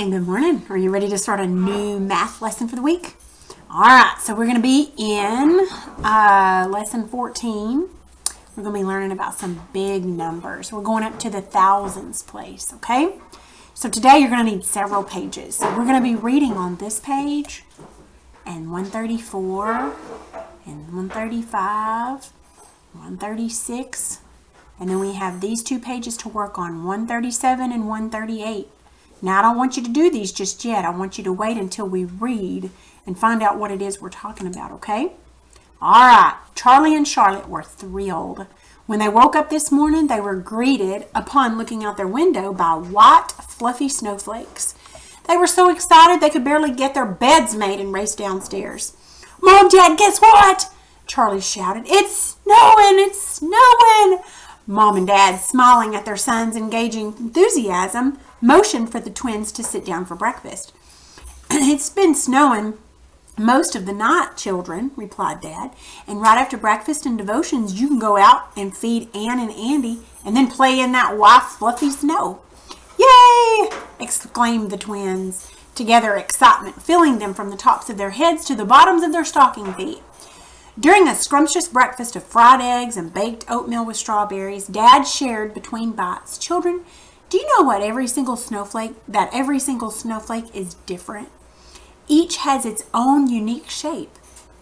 And good morning. Are you ready to start a new math lesson for the week? All right, so we're going to be in lesson 14. We're going to be learning about some big numbers. We're going up to the thousands place, okay? So today you're going to need several pages. So we're going to be reading on this page and 134 and 135, 136, and then we have these two pages to work on, 137 and 138. Now, I don't want you to do these just yet. I want you to wait until we read and find out what it is we're talking about, okay? All right. Charlie and Charlotte were thrilled. When they woke up this morning, they were greeted upon looking out their window by white, fluffy snowflakes. They were so excited they could barely get their beds made and raced downstairs. "Mom, Dad, guess what?" Charlie shouted. "It's snowing! It's snowing!" Mom and Dad, smiling at their son's engaging enthusiasm, motioned for the twins to sit down for breakfast. "It's been snowing most of the night, children," replied Dad. "And right after breakfast and devotions, you can go out and feed Ann and Andy and then play in that white, fluffy snow." "Yay!" exclaimed the twins, together, excitement filling them from the tops of their heads to the bottoms of their stocking feet. During a scrumptious breakfast of fried eggs and baked oatmeal with strawberries, Dad shared between bites, "Children, do you know that every single snowflake is different? Each has its own unique shape.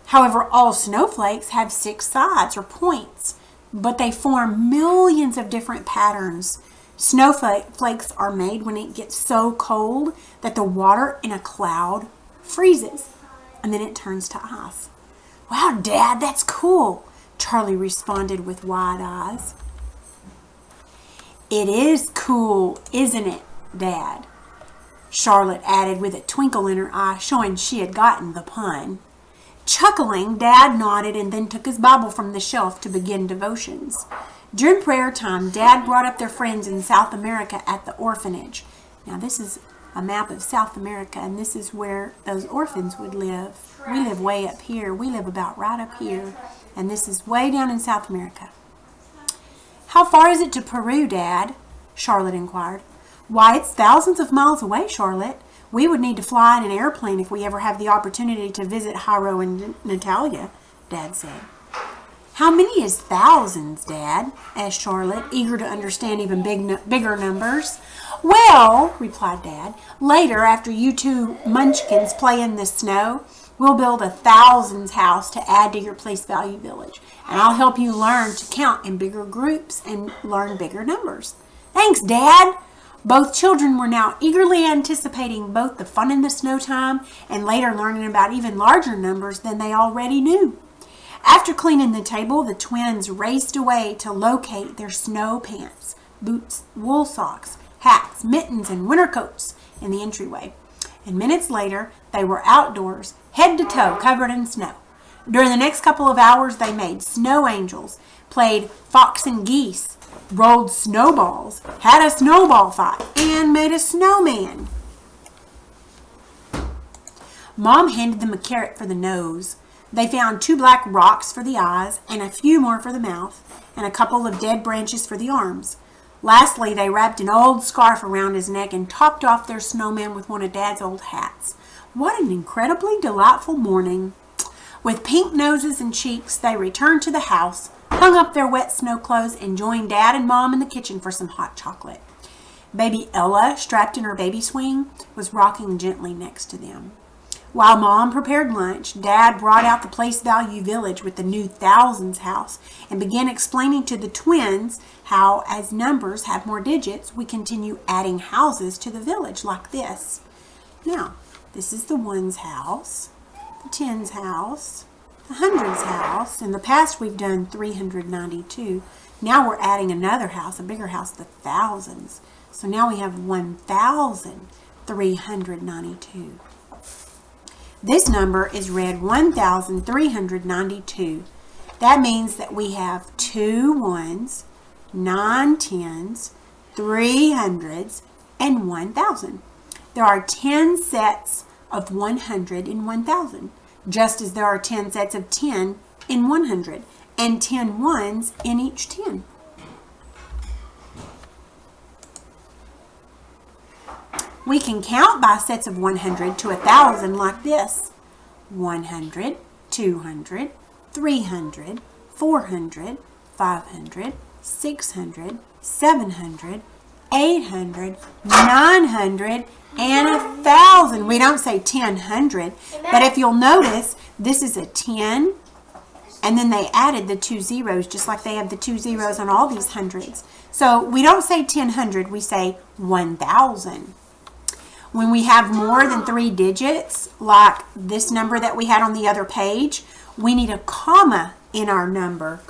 However, all snowflakes have 6 sides or points, but they form millions of different patterns. Snowflakes are made when it gets so cold that the water in a cloud freezes, and then it turns to ice." "Wow, Dad, that's cool," Charlie responded with wide eyes. "It is cool, isn't it, Dad?" Charlotte added with a twinkle in her eye, showing she had gotten the pun. Chuckling, Dad nodded and then took his Bible from the shelf to begin devotions. During prayer time, Dad brought up their friends in South America at the orphanage. Now, this is a map of South America, and this is where those orphans would live. We live way up here. We live about right up here, and this is way down in South America. "How far is it to Peru, Dad?" Charlotte inquired. "Why, it's thousands of miles away, Charlotte. We would need to fly in an airplane if we ever have the opportunity to visit Jairo and Natalia," Dad said. "How many is thousands, Dad?" asked Charlotte, eager to understand even bigger numbers. "Well," replied Dad, "later, after you two munchkins play in the snow, we'll build a thousands house to add to your place value village, and I'll help you learn to count in bigger groups and learn bigger numbers." "Thanks, Dad." Both children were now eagerly anticipating both the fun in the snow time and later learning about even larger numbers than they already knew. After cleaning the table, the twins raced away to locate their snow pants, boots, wool socks, hats, mittens, and winter coats in the entryway. And minutes later, they were outdoors, head to toe, covered in snow. During the next couple of hours, they made snow angels, played fox and geese, rolled snowballs, had a snowball fight, and made a snowman. Mom handed them a carrot for the nose. They found 2 black rocks for the eyes, and a few more for the mouth, and a couple of dead branches for the arms. Lastly, they wrapped an old scarf around his neck and topped off their snowman with one of Dad's old hats. What an incredibly delightful morning. With pink noses and cheeks, they returned to the house, hung up their wet snow clothes, and joined Dad and Mom in the kitchen for some hot chocolate. Baby Ella, strapped in her baby swing, was rocking gently next to them. While Mom prepared lunch, Dad brought out the place value village with the new thousands house and began explaining to the twins how, as numbers have more digits, we continue adding houses to the village like this. Now, this is the ones house, the tens house, the hundreds house. In the past, we've done 392. Now we're adding another house, a bigger house, the thousands. So now we have 1,392. This number is read 1,392. That means that we have 2 ones, 9 tens, 3 hundreds, and 1,000. There are 10 sets of 100 in 1,000, just as there are 10 sets of 10 in 100, and 10 ones in each 10. We can count by sets of 100 to 1,000 like this. 100, 200, 300, 400, 500, 600, 700, 800, 900, and 1,000. We don't say 1,000, but if you'll notice, this is a 10, and then they added the 2 zeros, just like they have the 2 zeros on all these hundreds. So we don't say 1,000, we say 1,000. When we have more than 3 digits, like this number that we had on the other page, we need a comma in our number.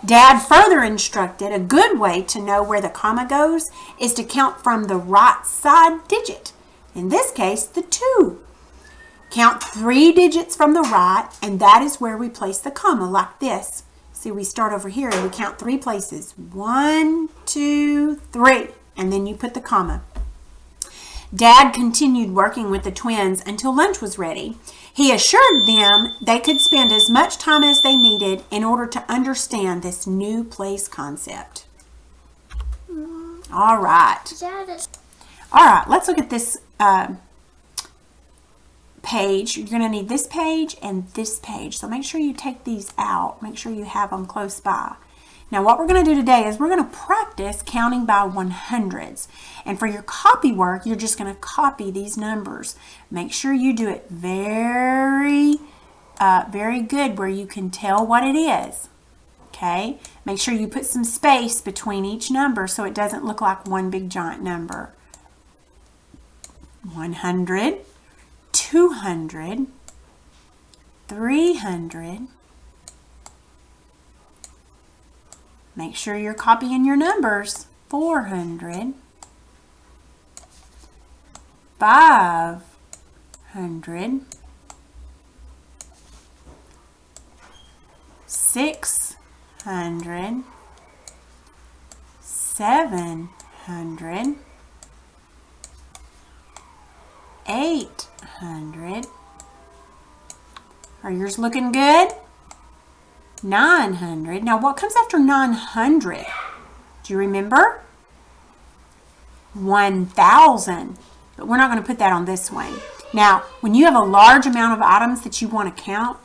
Dad further instructed a good way to know where the comma goes is to count from the right side digit. In this case, the 2. Count 3 digits from the right, and that is where we place the comma, like this. See, we start over here and we count 3 places. 1, 2, 3. And then you put the comma. Dad continued working with the twins until lunch was ready. He assured them they could spend as much time as they needed in order to understand this new place concept. All right. All right, let's look at this page. You're going to need this page and this page. So make sure you take these out. Make sure you have them close by. Now what we're going to do today is we're going to practice counting by 100s. And for your copy work, you're just going to copy these numbers. Make sure you do it very good where you can tell what it is. Okay? Make sure you put some space between each number so it doesn't look like one big giant number. 100, 200, 300. Make sure you're copying your numbers. 400, 500, 600, 700, 800. Are yours looking good? 900. Now what comes after 900? Do you remember? 1,000. But we're not going to put that on this one. Now, when you have a large amount of items that you want to count,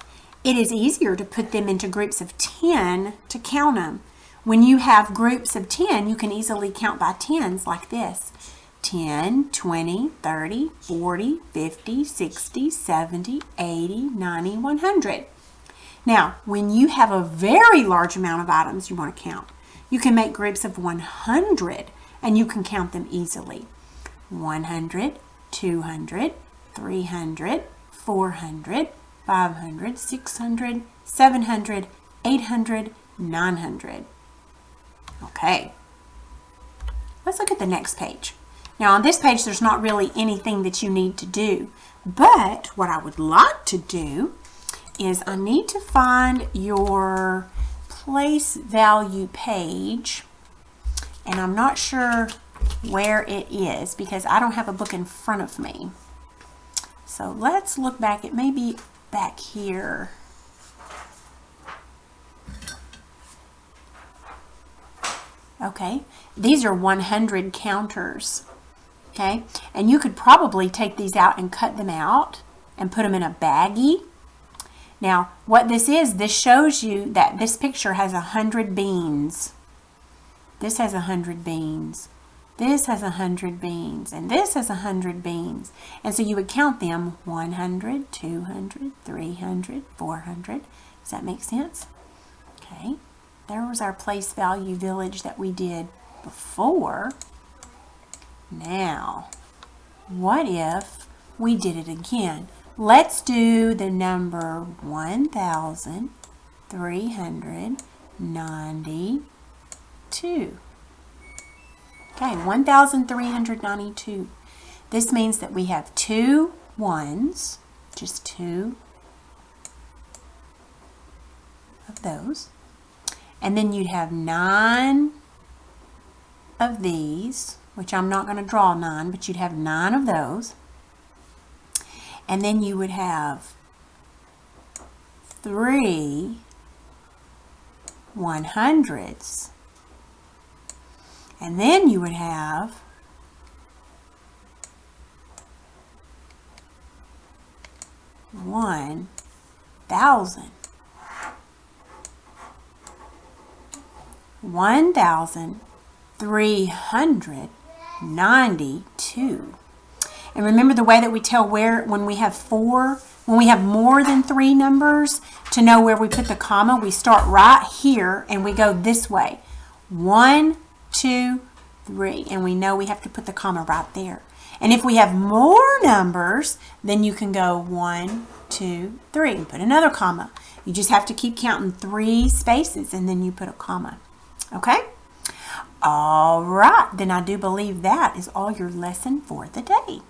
it is easier to put them into groups of 10 to count them. When you have groups of 10, you can easily count by tens like this. 10, 20, 30, 40, 50, 60, 70, 80, 90, 100. Now, when you have a very large amount of items you want to count, you can make groups of 100 and you can count them easily. 100, 200, 300, 400, 500, 600, 700, 800, 900. Okay, let's look at the next page. Now on this page there's not really anything that you need to do, but what I would like to do is I need to find your place value page, and I'm not sure where it is because I don't have a book in front of me. So let's look back. It may be back here. Okay, these are 100 counters. Okay, and you could probably take these out and cut them out and put them in a baggie. Now, what this is, this shows you that this picture has 100 beans. This has 100 beans. This has 100 beans. And this has 100 beans. And so you would count them 100, 200, 300, 400. Does that make sense? Okay. There was our place value village that we did before. Now, what if we did it again? Let's do the number 1,392. Okay, 1,392. This means that we have 2 ones, just 2 of those. And then you'd have 9 of these, which I'm not going to draw 9, but you'd have 9 of those. And then you would have 3 100s. And then you would have 1,000. 1,392. And remember the way that we tell when we have more than 3 numbers, to know where we put the comma, we start right here and we go this way. 1, 2, 3. And we know we have to put the comma right there. And if we have more numbers, then you can go 1, 2, 3 and put another comma. You just have to keep counting 3 spaces and then you put a comma. Okay? All right. Then I do believe that is all your lesson for the day.